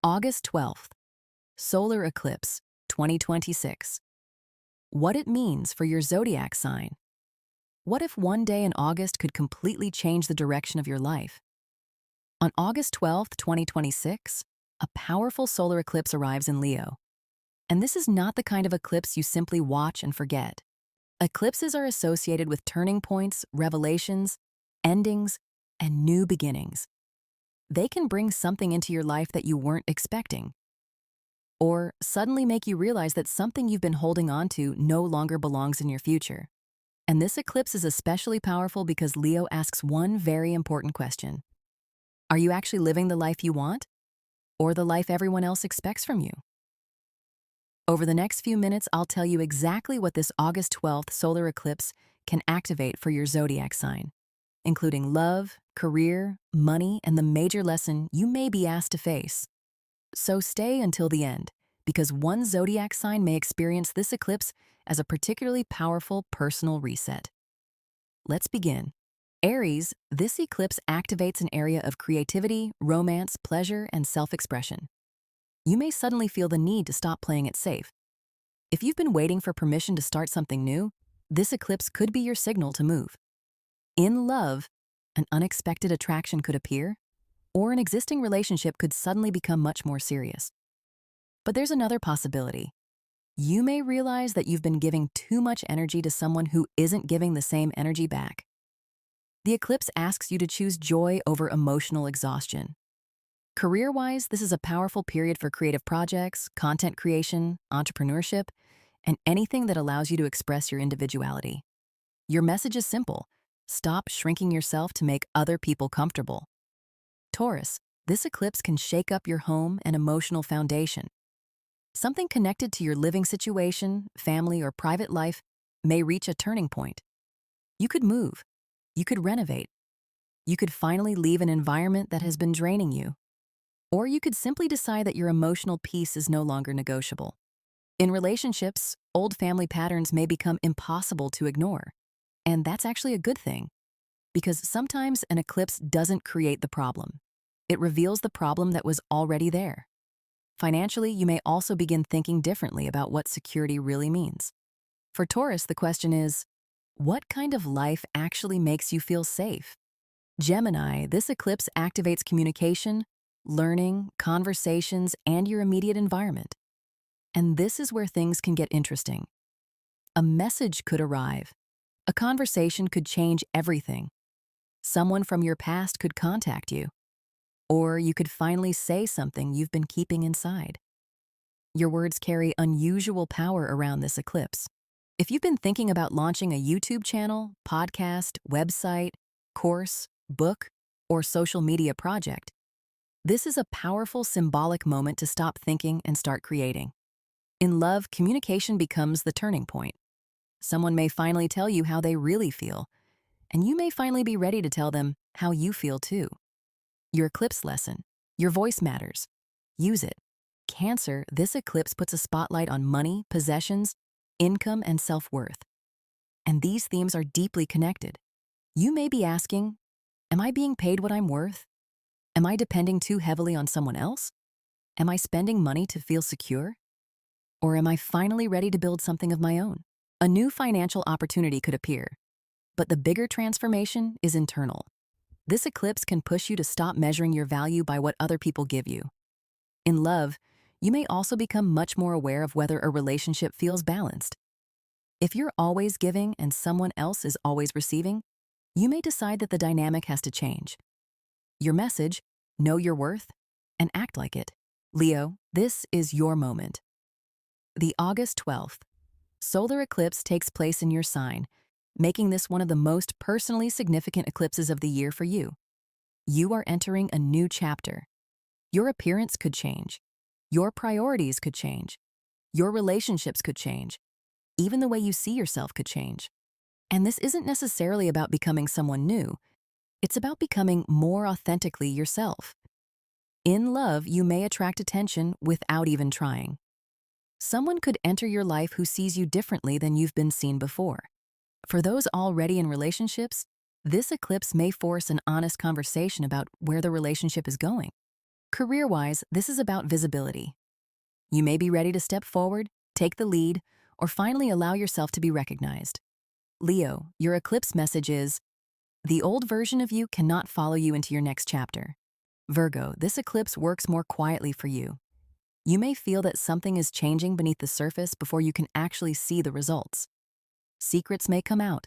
August 12th, Solar Eclipse 2026. What it means for your zodiac sign. What if one day in August could completely change the direction of your life? On August 12th, 2026, a powerful solar eclipse arrives in Leo. And this is not the kind of eclipse you simply watch and forget. Eclipses are associated with turning points, revelations, endings, and new beginnings. They can bring something into your life that you weren't expecting, or suddenly make you realize that something you've been holding on to no longer belongs in your future. And this eclipse is especially powerful because Leo asks one very important question. Are you actually living the life you want, or the life everyone else expects from you? Over the next few minutes, I'll tell you exactly what this August 12th solar eclipse can activate for your zodiac sign, including love, career, money, and the major lesson you may be asked to face. So stay until the end, because one zodiac sign may experience this eclipse as a particularly powerful personal reset. Let's begin. Aries, this eclipse activates an area of creativity, romance, pleasure, and self-expression. You may suddenly feel the need to stop playing it safe. If you've been waiting for permission to start something new, this eclipse could be your signal to move. In love, an unexpected attraction could appear, or an existing relationship could suddenly become much more serious. But there's another possibility. You may realize that you've been giving too much energy to someone who isn't giving the same energy back. The eclipse asks you to choose joy over emotional exhaustion. Career-wise, this is a powerful period for creative projects, content creation, entrepreneurship, and anything that allows you to express your individuality. Your message is simple. Stop shrinking yourself to make other people comfortable. Taurus, this eclipse can shake up your home and emotional foundation. Something connected to your living situation, family, or private life may reach a turning point. You could move. You could renovate. You could finally leave an environment that has been draining you. Or you could simply decide that your emotional peace is no longer negotiable. In relationships, old family patterns may become impossible to ignore. And that's actually a good thing, because sometimes an eclipse doesn't create the problem. It reveals the problem that was already there. Financially, you may also begin thinking differently about what security really means. For Taurus, the question is, what kind of life actually makes you feel safe? Gemini, this eclipse activates communication, learning, conversations, and your immediate environment. And this is where things can get interesting. A message could arrive. A conversation could change everything. Someone from your past could contact you. Or you could finally say something you've been keeping inside. Your words carry unusual power around this eclipse. If you've been thinking about launching a YouTube channel, podcast, website, course, book, or social media project, this is a powerful symbolic moment to stop thinking and start creating. In love, communication becomes the turning point. Someone may finally tell you how they really feel, and you may finally be ready to tell them how you feel too. Your eclipse lesson. Your voice matters. Use it. Cancer, this eclipse puts a spotlight on money, possessions, income, and self-worth. And these themes are deeply connected. You may be asking, am I being paid what I'm worth? Am I depending too heavily on someone else? Am I spending money to feel secure? Or am I finally ready to build something of my own? A new financial opportunity could appear, but the bigger transformation is internal. This eclipse can push you to stop measuring your value by what other people give you. In love, you may also become much more aware of whether a relationship feels balanced. If you're always giving and someone else is always receiving, you may decide that the dynamic has to change. Your message, know your worth, and act like it. Leo, this is your moment. The August 12th solar eclipse takes place in your sign, making this one of the most personally significant eclipses of the year for you. You are entering a new chapter. Your appearance could change. Your priorities could change. Your relationships could change. Even the way you see yourself could change. And this isn't necessarily about becoming someone new. It's about becoming more authentically yourself. In love, you may attract attention without even trying. Someone could enter your life who sees you differently than you've been seen before. For those already in relationships, this eclipse may force an honest conversation about where the relationship is going. Career-wise, this is about visibility. You may be ready to step forward, take the lead, or finally allow yourself to be recognized. Leo, your eclipse message is, the old version of you cannot follow you into your next chapter. Virgo, this eclipse works more quietly for you. You may feel that something is changing beneath the surface before you can actually see the results. Secrets may come out.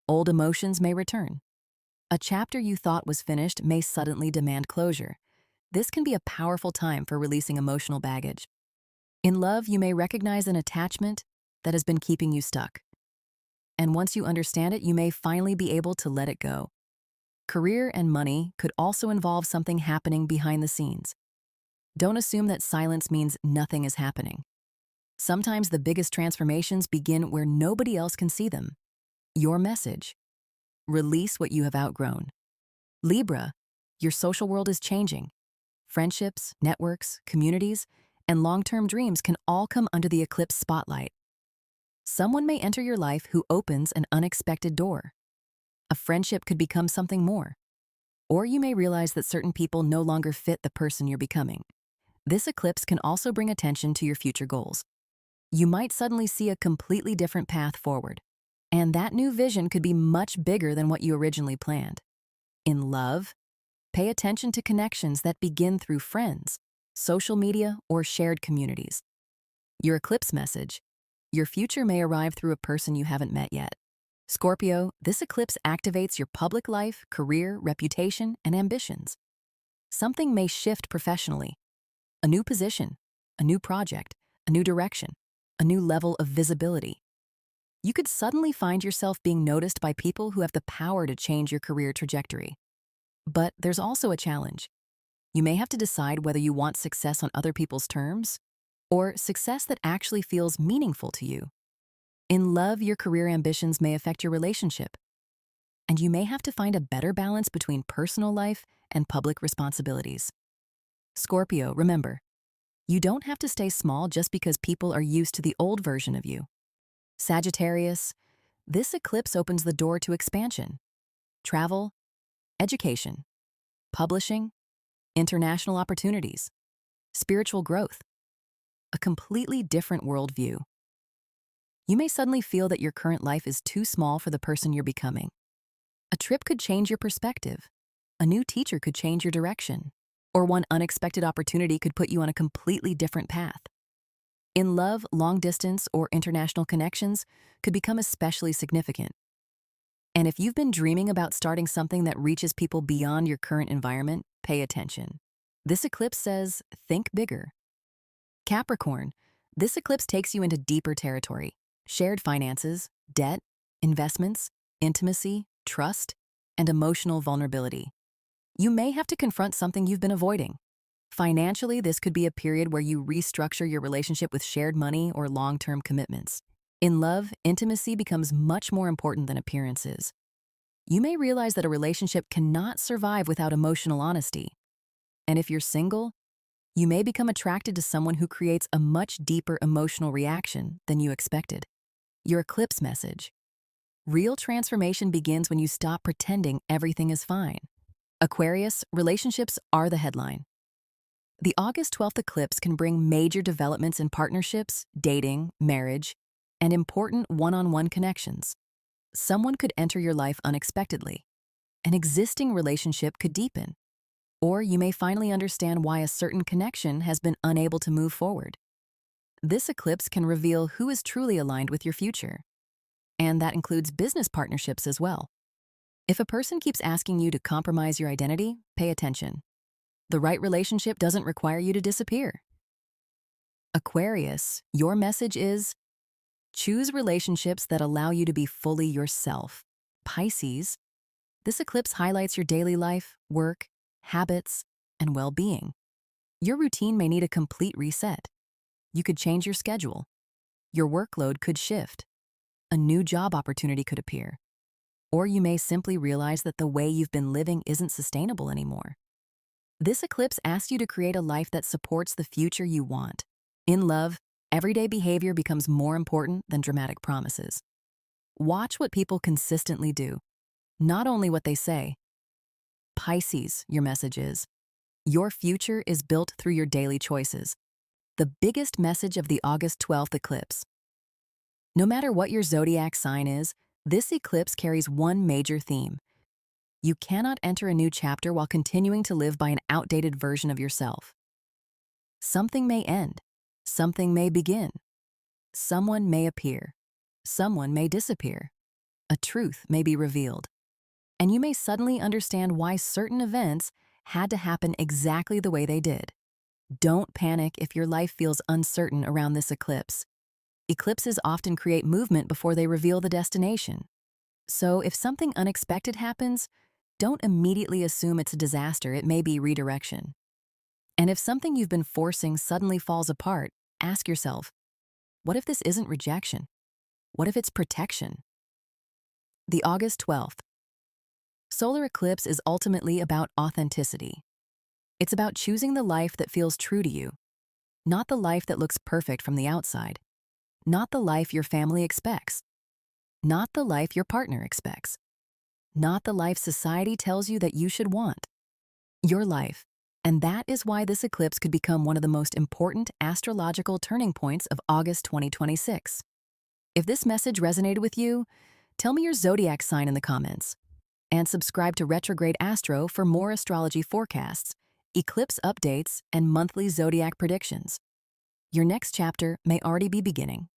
Old emotions may return. A chapter you thought was finished may suddenly demand closure. This can be a powerful time for releasing emotional baggage. In love, you may recognize an attachment that has been keeping you stuck. And once you understand it, you may finally be able to let it go. Career and money could also involve something happening behind the scenes. Don't assume that silence means nothing is happening. Sometimes the biggest transformations begin where nobody else can see them. Your message: release what you have outgrown. Libra, your social world is changing. Friendships, networks, communities, and long-term dreams can all come under the eclipse spotlight. Someone may enter your life who opens an unexpected door. A friendship could become something more. Or you may realize that certain people no longer fit the person you're becoming. This eclipse can also bring attention to your future goals. You might suddenly see a completely different path forward, and that new vision could be much bigger than what you originally planned. In love, pay attention to connections that begin through friends, social media, or shared communities. Your eclipse message: your future may arrive through a person you haven't met yet. Scorpio, this eclipse activates your public life, career, reputation, and ambitions. Something may shift professionally. A new position, a new project, a new direction, a new level of visibility. You could suddenly find yourself being noticed by people who have the power to change your career trajectory. But there's also a challenge. You may have to decide whether you want success on other people's terms or success that actually feels meaningful to you. In love, your career ambitions may affect your relationship, and you may have to find a better balance between personal life and public responsibilities. Scorpio, remember, you don't have to stay small just because people are used to the old version of you. Sagittarius, this eclipse opens the door to expansion. Travel, education, publishing, international opportunities, spiritual growth, a completely different worldview. You may suddenly feel that your current life is too small for the person you're becoming. A trip could change your perspective. A new teacher could change your direction. Or one unexpected opportunity could put you on a completely different path. In love, long distance or international connections could become especially significant. And if you've been dreaming about starting something that reaches people beyond your current environment, pay attention. This eclipse says, think bigger. Capricorn, this eclipse takes you into deeper territory. Shared finances, debt, investments, intimacy, trust, and emotional vulnerability. You may have to confront something you've been avoiding. Financially, this could be a period where you restructure your relationship with shared money or long-term commitments. In love, intimacy becomes much more important than appearances. You may realize that a relationship cannot survive without emotional honesty. And if you're single, you may become attracted to someone who creates a much deeper emotional reaction than you expected. Your eclipse message: real transformation begins when you stop pretending everything is fine. Aquarius, relationships are the headline. The August 12th eclipse can bring major developments in partnerships, dating, marriage, and important one-on-one connections. Someone could enter your life unexpectedly. An existing relationship could deepen. Or you may finally understand why a certain connection has been unable to move forward. This eclipse can reveal who is truly aligned with your future. And that includes business partnerships as well. If a person keeps asking you to compromise your identity, pay attention. The right relationship doesn't require you to disappear. Aquarius, your message is: choose relationships that allow you to be fully yourself. Pisces, this eclipse highlights your daily life, work, habits, and well-being. Your routine may need a complete reset. You could change your schedule. Your workload could shift. A new job opportunity could appear. Or you may simply realize that the way you've been living isn't sustainable anymore. This eclipse asks you to create a life that supports the future you want. In love, everyday behavior becomes more important than dramatic promises. Watch what people consistently do, not only what they say. Pisces, your message is: Your future is built through your daily choices. The biggest message of the August 12th eclipse. No matter what your zodiac sign is, this eclipse carries one major theme. You cannot enter a new chapter while continuing to live by an outdated version of yourself. Something may end. Something may begin. Someone may appear. Someone may disappear. A truth may be revealed. And you may suddenly understand why certain events had to happen exactly the way they did. Don't panic if your life feels uncertain around this eclipse. Eclipses often create movement before they reveal the destination. So if something unexpected happens, don't immediately assume it's a disaster. It may be redirection. And if something you've been forcing suddenly falls apart, ask yourself, what if this isn't rejection? What if it's protection? The August 12th. Solar eclipse is ultimately about authenticity. It's about choosing the life that feels true to you, not the life that looks perfect from the outside, not the life your family expects, not the life your partner expects, not the life society tells you that you should want. Your life. And that is why this eclipse could become one of the most important astrological turning points of August 2026. If this message resonated with you, tell me your zodiac sign in the comments. And subscribe to Retrograde Astro for more astrology forecasts, eclipse updates, and monthly zodiac predictions. Your next chapter may already be beginning.